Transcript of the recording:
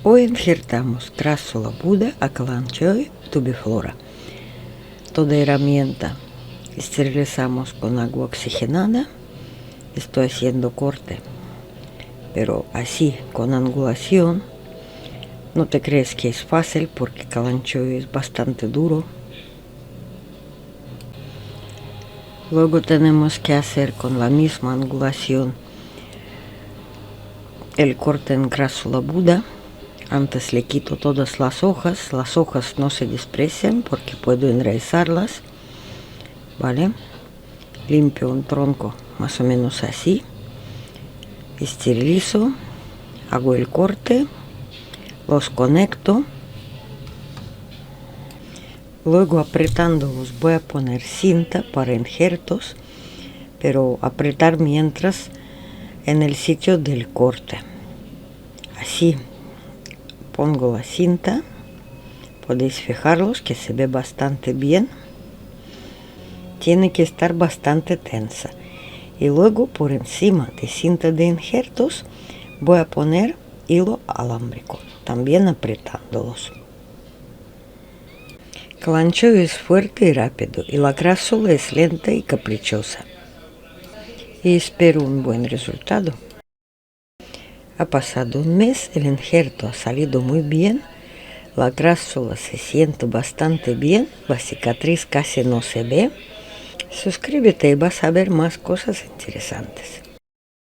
Hoy injertamos Crassula Buda a Kalanchoe tubiflora. Toda herramienta esterilizamos con agua oxigenada. Estoy haciendo corte, pero así con angulación. No te crees que es fácil porque Kalanchoe es bastante duro. Luego tenemos que hacer con la misma angulación el corte en Crassula Buda. Antes le quito todas las hojas no se desprecian porque puedo enraizarlas, ¿vale? Limpio un tronco más o menos así, esterilizo, hago el corte, los conecto, luego apretándolos voy a poner cinta para injertos, pero apretar mientras en el sitio del corte, así. Pongo la cinta, podéis fijaros que se ve bastante bien, tiene que estar bastante tensa, y luego por encima de cinta de injertos voy a poner hilo alámbrico, también apretándolos. Kalanchoe es fuerte y rápido y la Crassula es lenta y caprichosa, y espero un buen resultado. Ha pasado un mes, el injerto ha salido muy bien, la Crassula se siente bastante bien, la cicatriz casi no se ve. Suscríbete y vas a ver más cosas interesantes.